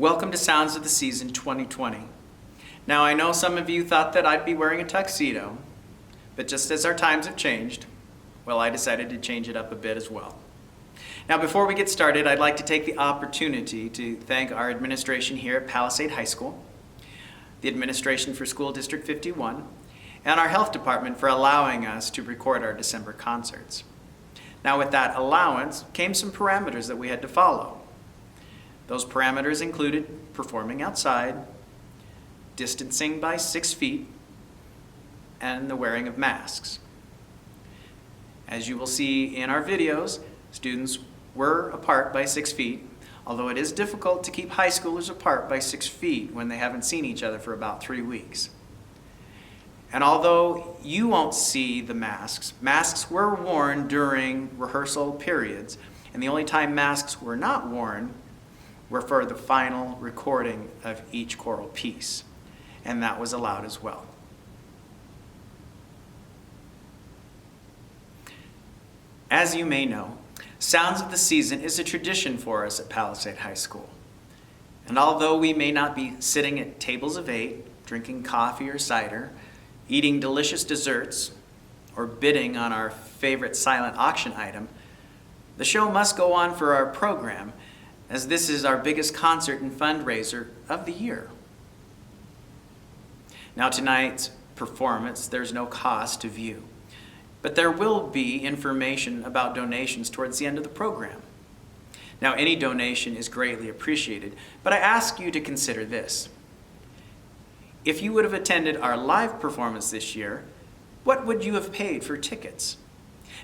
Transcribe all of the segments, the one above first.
Welcome to Sounds of the Season 2020. Now I know some of you thought that I'd be wearing a tuxedo, but just as our times have changed, well, I decided to change it up a bit as well. Now before we get started, I'd like to take the opportunity to thank our administration here at Palisade High School, the administration for School District 51, and our health department for allowing us to record our December concerts. Now with that allowance came some parameters that we had to follow. Those parameters included performing outside, distancing by 6 feet, and the wearing of masks. As you will see in our videos, students were apart by 6 feet, although it is difficult to keep high schoolers apart by 6 feet when they haven't seen each other for about 3 weeks. And although you won't see the masks, masks were worn during rehearsal periods, and the only time masks were not worn were for the final recording of each choral piece, and that was allowed as well. As you may know, Sounds of the Season is a tradition for us at Palisade High School. And although we may not be sitting at tables of 8, drinking coffee or cider, eating delicious desserts, or bidding on our favorite silent auction item, the show must go on for our program, as this is our biggest concert and fundraiser of the year. Now tonight's performance, there's no cost to view, but there will be information about donations towards the end of the program. Now any donation is greatly appreciated, but I ask you to consider this. If you would have attended our live performance this year, what would you have paid for tickets?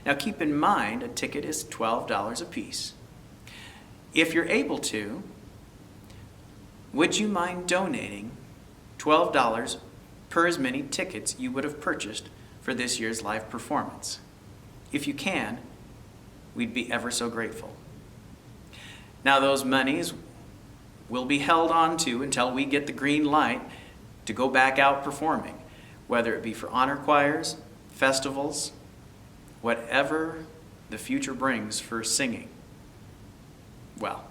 Now keep in mind, a ticket is $12 a piece. If you're able to, would you mind donating $12 per as many tickets you would have purchased for this year's live performance? If you can, we'd be ever so grateful. Now those monies will be held on to until we get the green light to go back out performing, whether it be for honor choirs, festivals, whatever the future brings for singing. Well,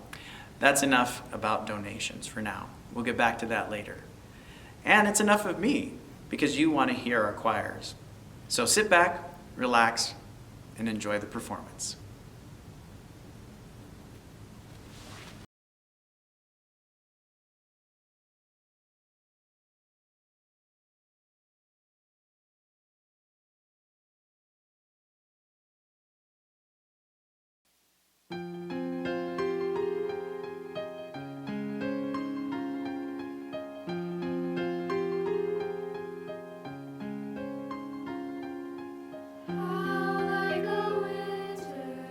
that's enough about donations for now. We'll get back to that later. And it's enough of me, because you want to hear our choirs. So sit back, relax, and enjoy the performance. How like a winter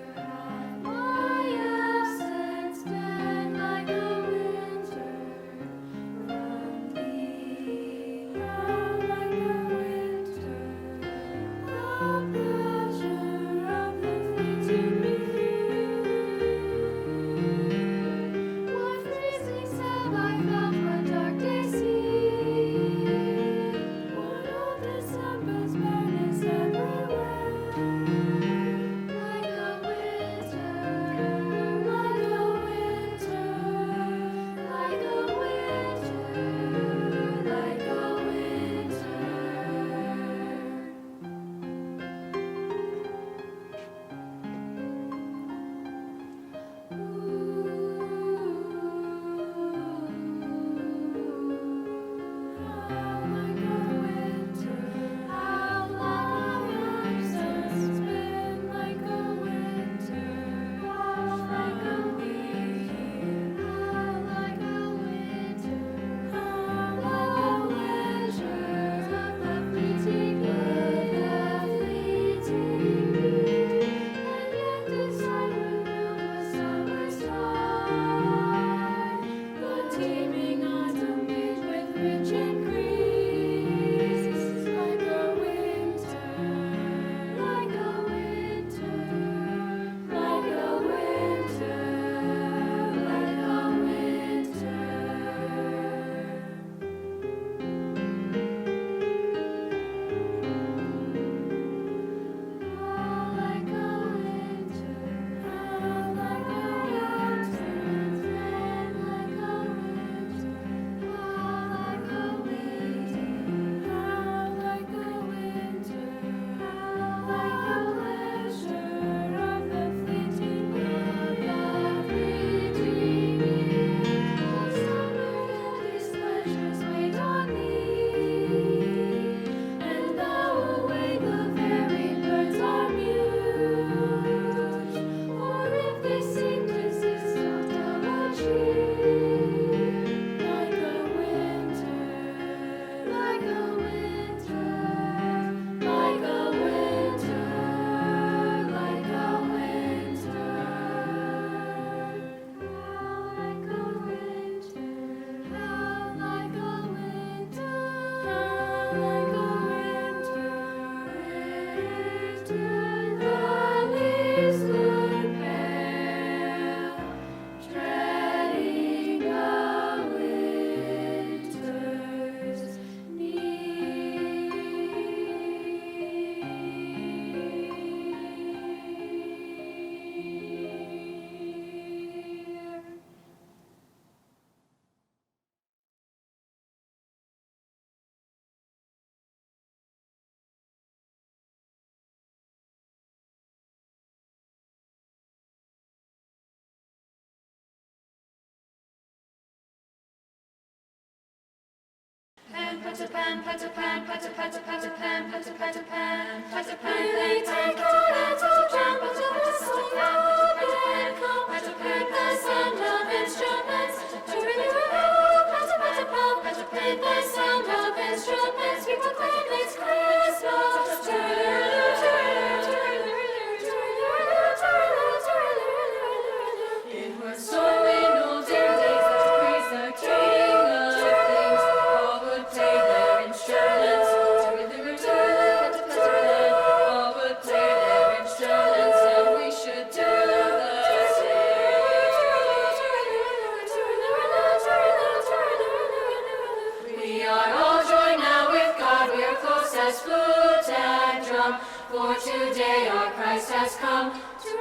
For today our Christ has come. Today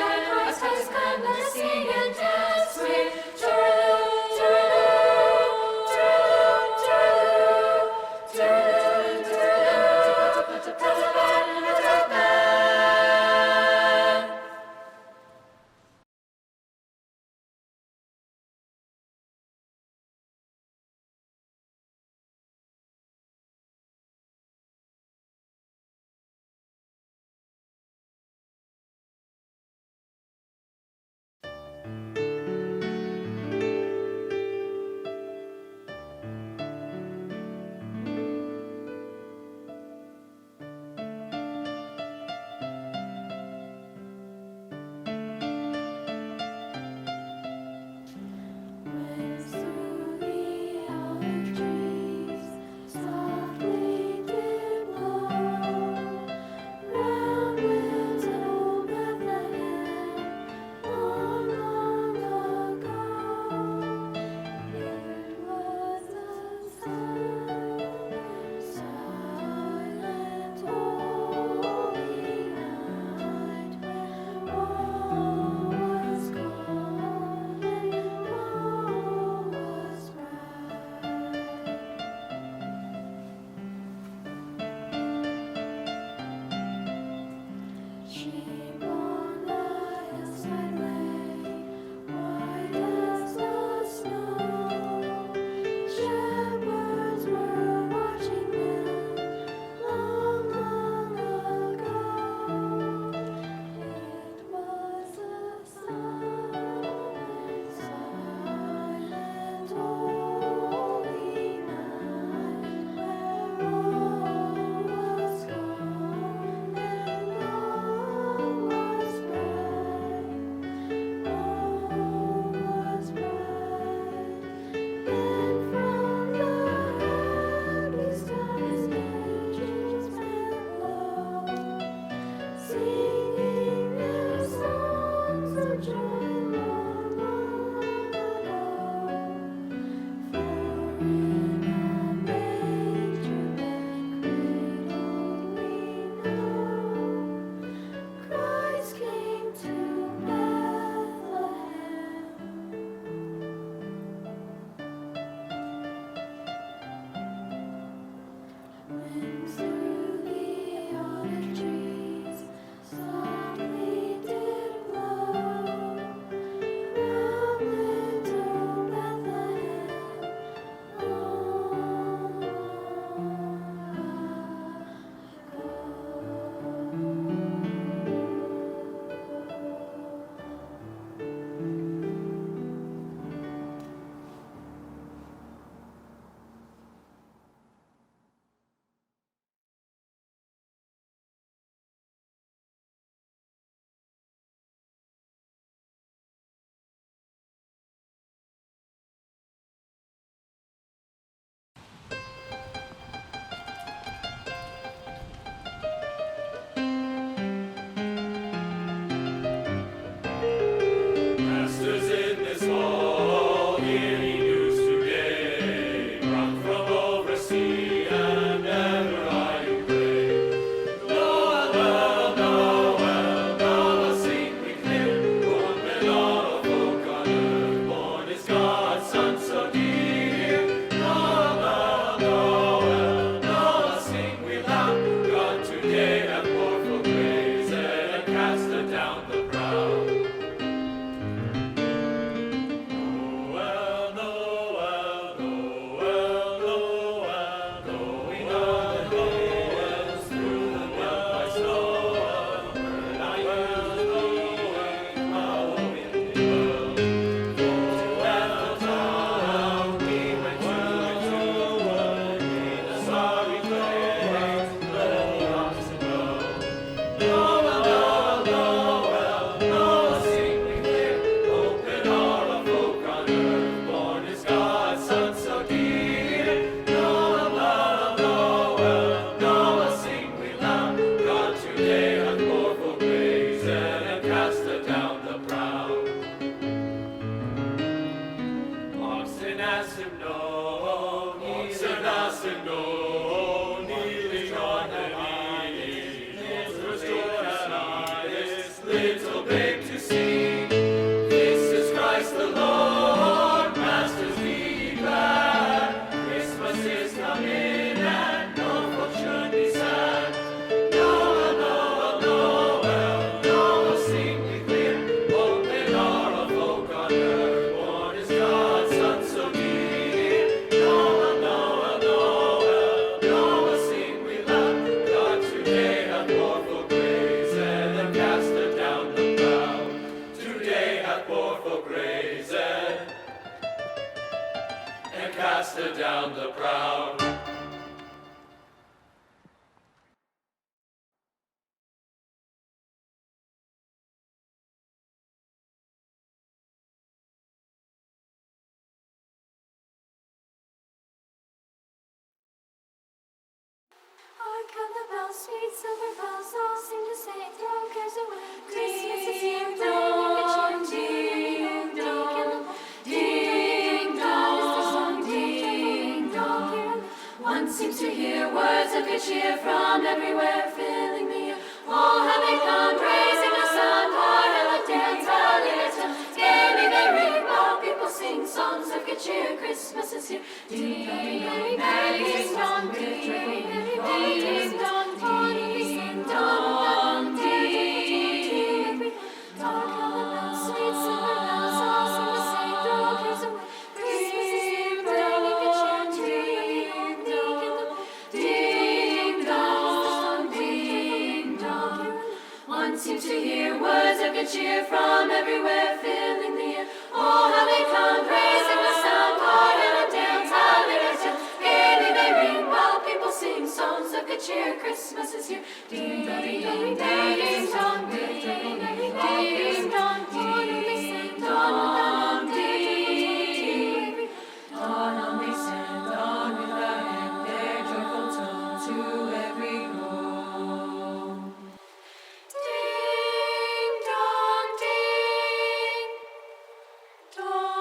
our Christ has come. Let's sing and dance with must go, kneeling on the knees, restore and I this little babe to see. This is Christ the Lord, Masters be glad. Christmas is coming and no folk should be sad. Noel, Noel, Noel, Noel, sing we clear. Open are all folk on earth, born is God's Son so dear. Noel, Noel, Noel, Noel, sing we loud. God today hath more folk raised and cast down the proud. Today hath more folk raised and cast down the proud. Hark how the bells, sweet silver bells, all seem to say, throw cares away. Christmas is here, dong, ding dong, ding dong, ding dong. One seems to hear words of good cheer from everywhere, filling the air. All have they come, raising a sound, heart and a dance, hallelujah. Gaily they ring, while people sing songs of good cheer. Christmas is here, ding dong, ding dong, ding dong, ding dong, ding. Dark how the bells, sweet silver bells, all seem to say, throw cares away. Christmas is here, bringing good cheer to every home. Ding dong, ding dong. One seems to hear words of good cheer from everywhere, filling the air. Oh, how they come, raising the sound, heart and a dance, hallelujah. Gaily they ring, while people sing songs of good cheer. Christmas is here. Ding dong, ding dong, ding dong, ding dong, ding dong, ding dong, ding. Dawn on they send on with a hand their joyful tone to every home. Ding dong, ding dong.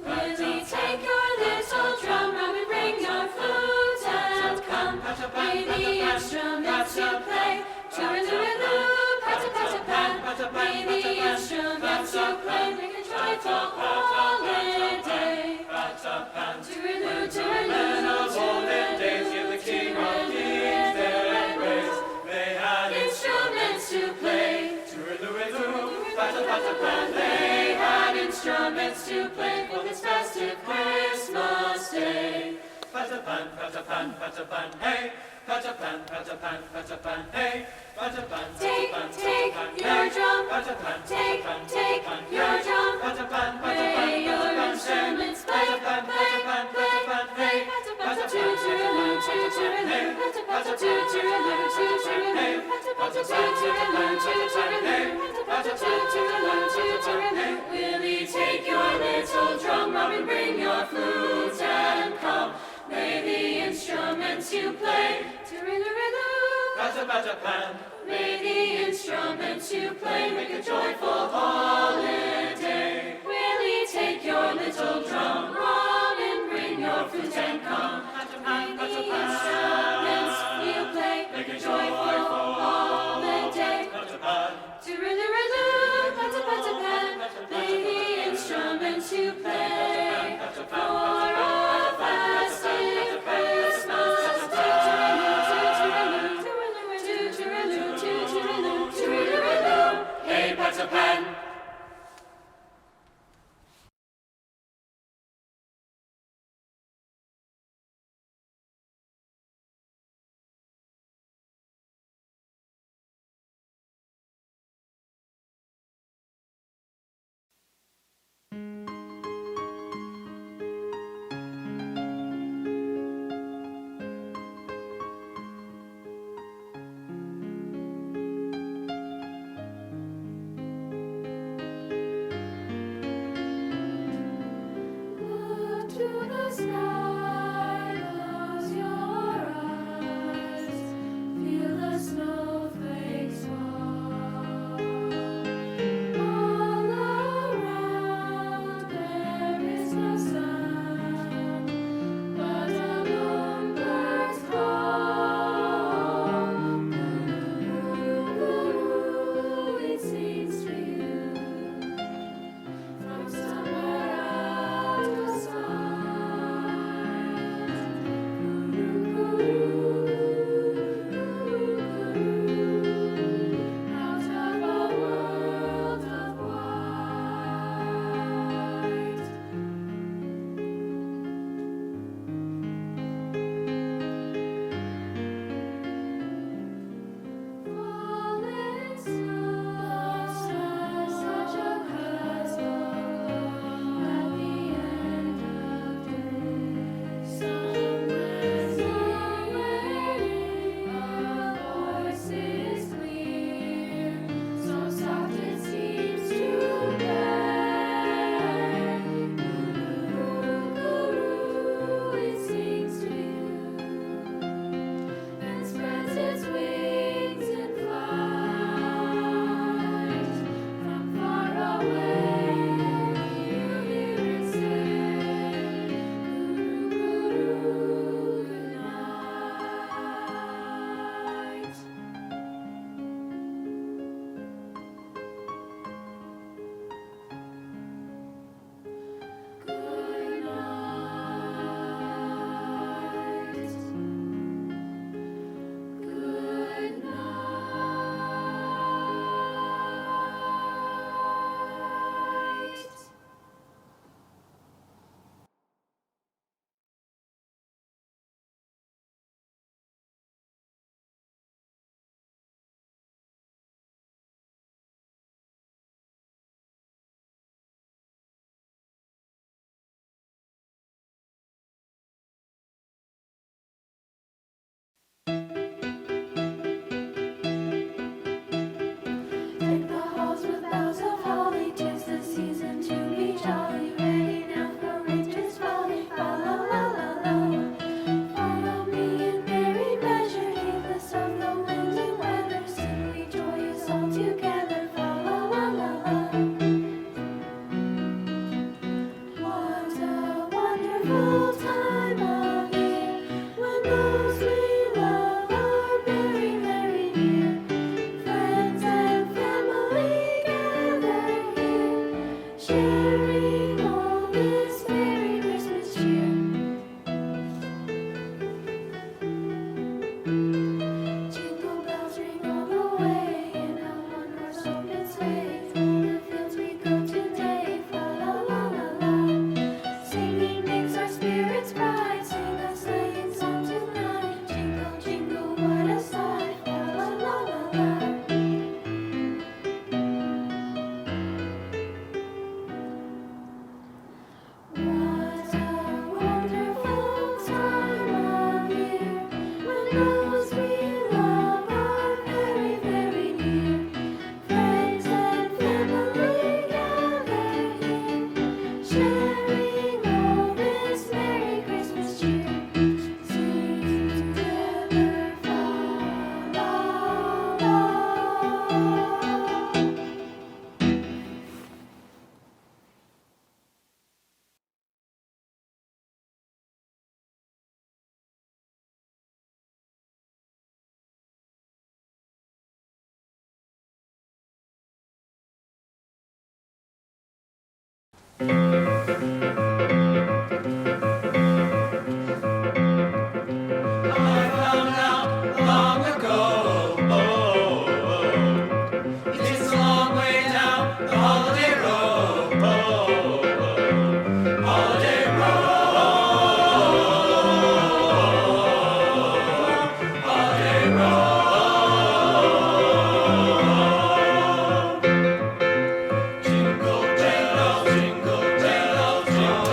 Really take your little drum, Rob, and bring your flute and come. Play the instruments you play. Tooraloo, pat-a-pat-a-pat. Play the instruments you play. Make a joyful holiday. Tooraloo, tooraloo, Of olden days, give the King of Kings their praise. They had instruments to play. Tooraloo, pat-a-pat-a-pat. They had instruments to play for this festive Christmas day. Pat-a-pan, pat-a-pan, pat-a-pan, hey. Pat-a-pan, pat-a-pan, pat-a-pan, hey. Pat-a-pan, Take, pat-a-pan, take pat-a-pan, your hey. drum. Pat-a-pan, Take, pat-a-pan, take pat-a-pan, your hey. drum. Pat-a-pan, Play pat-a-pan, your pat-a-pan, instruments, play, Pat-a-pan, pat-a-pan, pat-a-pan, hey. Toot-toot-toot-toot-toot-toot-toot. Toot-toot-toot-toot-toot-toot-toot. Toot-toot-toot-toot-toot-toot-toot. Willie, take your little drum, Robin, bring your flute and come. May the instruments you play. Tooraloo. Pat-a-pat-a-pan. May the instruments you play make a joyful holiday. Willie, take your little drum, Robin, bring your flute and come. May the instruments you play make a joyful holiday. Tooraloo, pat-a-pat-a-pat. May the instruments you play for a festive Christmas. Tooraloo, tooraloo, tooraloo, tooraloo, tooraloo, tooraloo. Hey, pat-a-pat. I found out long ago, it's a long way down the holiday road, holiday road, holiday road. Jingle bells, jingle bells, jingle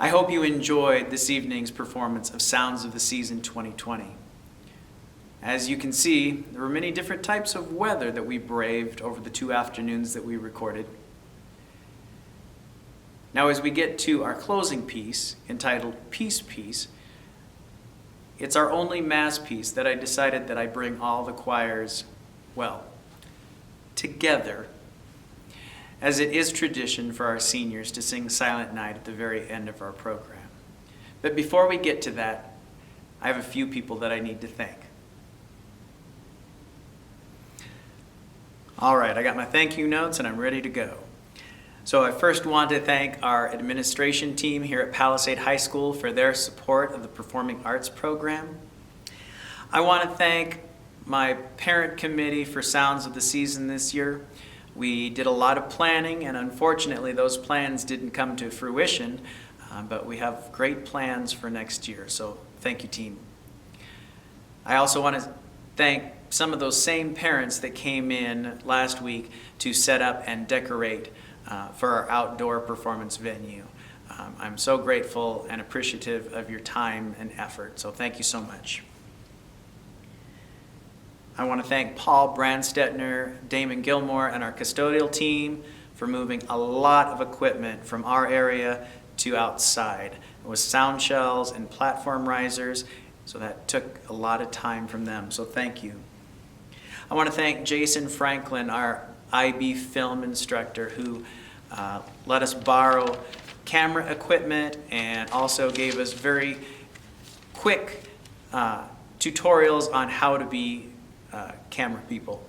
I hope you enjoyed this evening's performance of Sounds of the Season 2020. As you can see, there were many different types of weather that we braved over the 2 afternoons that we recorded. Now, as we get to our closing piece, entitled Peace Piece, it's our only mass piece that I decided that I bring all the choirs, well, together, as it is tradition for our seniors to sing Silent Night at the very end of our program. But before we get to that, I have a few people that I need to thank. All right, I got my thank you notes and I'm ready to go. So I first want to thank our administration team here at Palisade High School for their support of the Performing Arts program. I want to thank my parent committee for Sounds of the Season this year. We did a lot of planning, and unfortunately those plans didn't come to fruition, but we have great plans for next year, so thank you, team. I also want to thank some of those same parents that came in last week to set up and decorate for our outdoor performance venue. I'm so grateful and appreciative of your time and effort, so thank you so much. I want to thank Paul Brandstetner, Damon Gilmore, and our custodial team for moving a lot of equipment from our area to outside. It was sound shells and platform risers, so that took a lot of time from them, so thank you. I want to thank Jason Franklin, our IB film instructor, who let us borrow camera equipment and also gave us very quick tutorials on how to be camera people.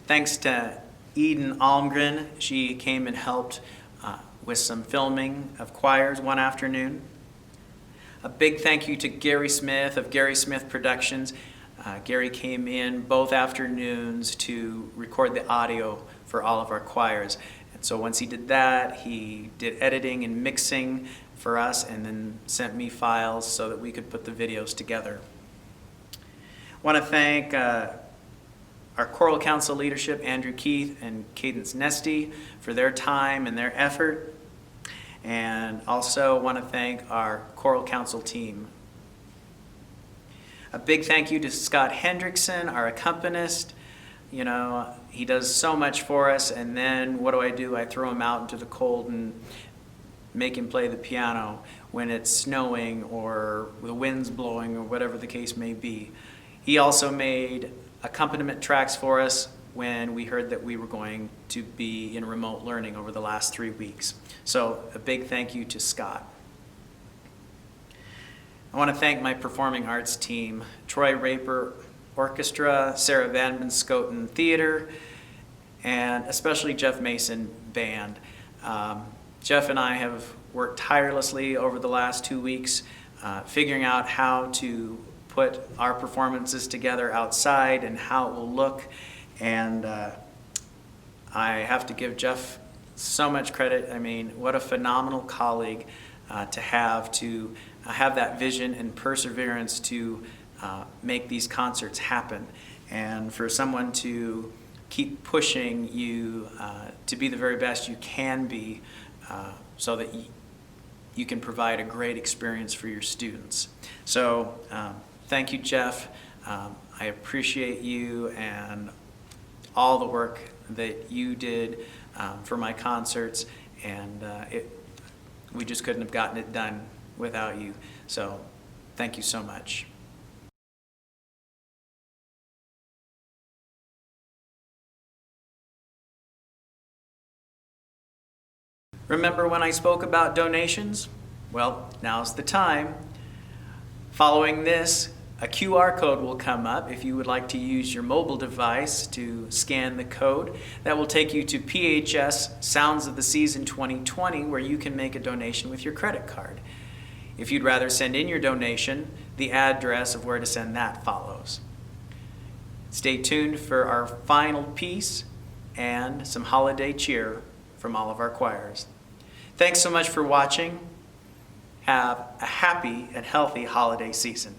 Thanks to Eden Almgren. She came and helped with some filming of choirs one afternoon. A big thank you to Gary Smith of Gary Smith Productions. Gary came in both afternoons to record the audio for all of our choirs. And so once he did that, he did editing and mixing for us and then sent me files so that we could put the videos together. I want to thank our choral council leadership, Andrew Keith and Cadence Nesty, for their time and their effort. And also want to thank our choral council team. A big thank you to Scott Hendrickson, our accompanist. You know, he does so much for us, and then what do? I throw him out into the cold and make him play the piano when it's snowing or the wind's blowing or whatever the case may be. He also made accompaniment tracks for us when we heard that we were going to be in remote learning over the last 3 weeks. So a big thank you to Scott. I want to thank my performing arts team, Troy Raper Orchestra, Sarah Van Benscoten Theater, and especially Jeff Mason Band. Jeff and I have worked tirelessly over the last 2 weeks figuring out how to put our performances together outside and how it will look. And I have to give Jeff so much credit. I mean, what a phenomenal colleague to have that vision and perseverance to make these concerts happen. And for someone to keep pushing you to be the very best you can be so that you can provide a great experience for your students. So thank you, Jeff. I appreciate you and all the work that you did for my concerts, and we just couldn't have gotten it done without you. So thank you so much. Remember when I spoke about donations? Well, now's the time. Following this, a QR code will come up if you would like to use your mobile device to scan the code. That will take you to PHS Sounds of the Season 2020, where you can make a donation with your credit card. If you'd rather send in your donation, the address of where to send that follows. Stay tuned for our final piece and some holiday cheer from all of our choirs. Thanks so much for watching. Have a happy and healthy holiday season.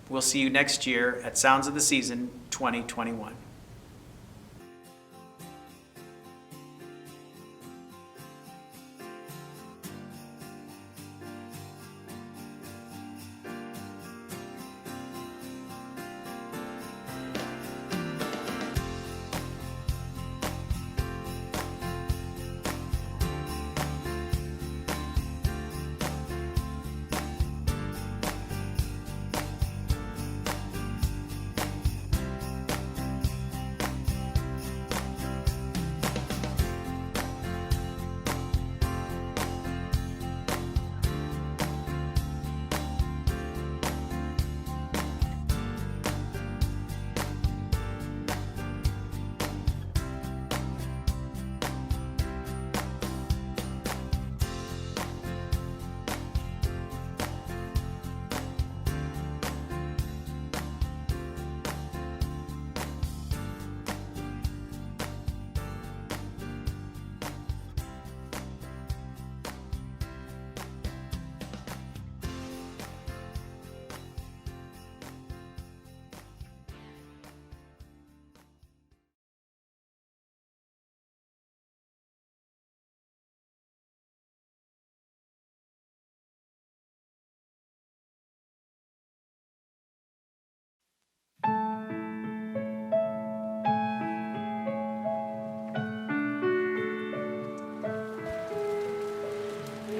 We'll see you next year at Sounds of the Season 2021.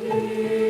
Ding